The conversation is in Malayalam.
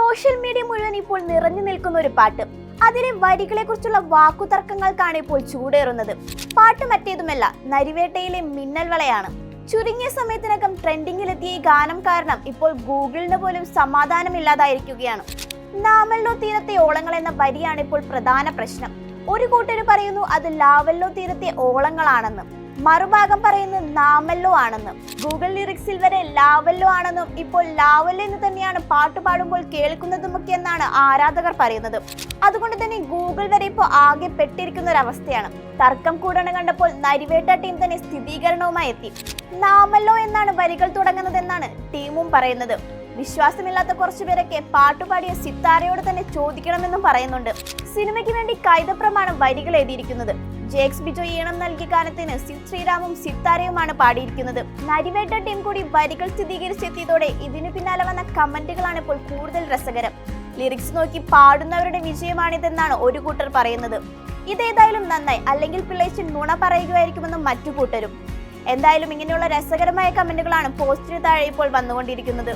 സോഷ്യൽ മീഡിയ മുഴുവൻ ഇപ്പോൾ നിറഞ്ഞു നിൽക്കുന്ന ഒരു പാട്ട്. അതിലെ വരികളെ കുറിച്ചുള്ള വാക്കുതർക്കങ്ങൾക്കാണ് ഇപ്പോൾ ചൂടേറുന്നത്. പാട്ട് മറ്റേതുമല്ല, നരിവേട്ടയിലെ മിന്നൽ വളയാണ്. ചുരുങ്ങിയ സമയത്തിനകം ട്രെൻഡിങ്ങിലെത്തിയ ഈ ഗാനം കാരണം ഇപ്പോൾ ഗൂഗിളിന് പോലും സമാധാനമില്ലാതായിരിക്കുകയാണ്. നാമല്ലോ തീരത്തെ ഓളങ്ങൾ എന്ന വരിയാണ് ഇപ്പോൾ പ്രധാന പ്രശ്നം. ഒരു കൂട്ടര് പറയുന്നു അത് ലാവല്ലോ തീരത്തെ ഓളങ്ങളാണെന്ന്, മറുഭാഗം പറയുന്നത് നാമല്ലോ ആണെന്ന്. ഗൂഗിൾ ലിറിക്സിൽ വരെ ലാവല്ലോ ആണെന്നും ഇപ്പോൾ ലാവല്ലോ എന്ന് തന്നെയാണ് പാട്ട് പാടുമ്പോൾ കേൾക്കുന്നതുമൊക്കെ എന്നാണ് ആരാധകർ പറയുന്നത്. അതുകൊണ്ട് തന്നെ ഗൂഗിൾ വരെ ഇപ്പോൾ ആകെ പെട്ടിരിക്കുന്ന ഒരു അവസ്ഥയാണ്. തർക്കം കൂടണ കണ്ടപ്പോൾ നരിവേട്ട ടീം തന്നെ സ്ഥിരീകരണവുമായി എത്തി. നാമല്ലോ എന്നാണ് വരികൾ തുടങ്ങുന്നതെന്നാണ് ടീമും പറയുന്നത്. വിശ്വാസമില്ലാത്ത കുറച്ചുപേരൊക്കെ പാട്ടുപാടിയ സിത്താരയോട് തന്നെ ചോദിക്കണമെന്നും പറയുന്നുണ്ട്. സിനിമയ്ക്ക് വേണ്ടി കൈതപ്രമാണ് വരികൾ എഴുതിയിരിക്കുന്നത്. ജേക്സ് ബിജോ ഈണം നൽകിയ ഗാനത്തിന് സിദ് ശ്രീറാമും സിത്താരയുമാണ് പാടിയിരിക്കുന്നത്. നരിവേട്ട ടീം കൂടി വരികൾ സ്ഥിരീകരിച്ചെത്തിയതോടെ ഇതിനു പിന്നാലെ വന്ന കമന്റുകളാണ് ഇപ്പോൾ കൂടുതൽ രസകരം. ലിറിക്സ് നോക്കി പാടുന്നവരുടെ വിജയമാണിതെന്നാണ് ഒരു കൂട്ടർ പറയുന്നത്. ഇതേതായാലും നന്നായി, അല്ലെങ്കിൽ പിള്ളേച്ച് നുണ പറയുകയായിരിക്കുമെന്നും മറ്റു കൂട്ടരും. എന്തായാലും ഇങ്ങനെയുള്ള രസകരമായ കമന്റുകളാണ് പോസ്റ്റിന് താഴെ ഇപ്പോൾ വന്നുകൊണ്ടിരിക്കുന്നത്.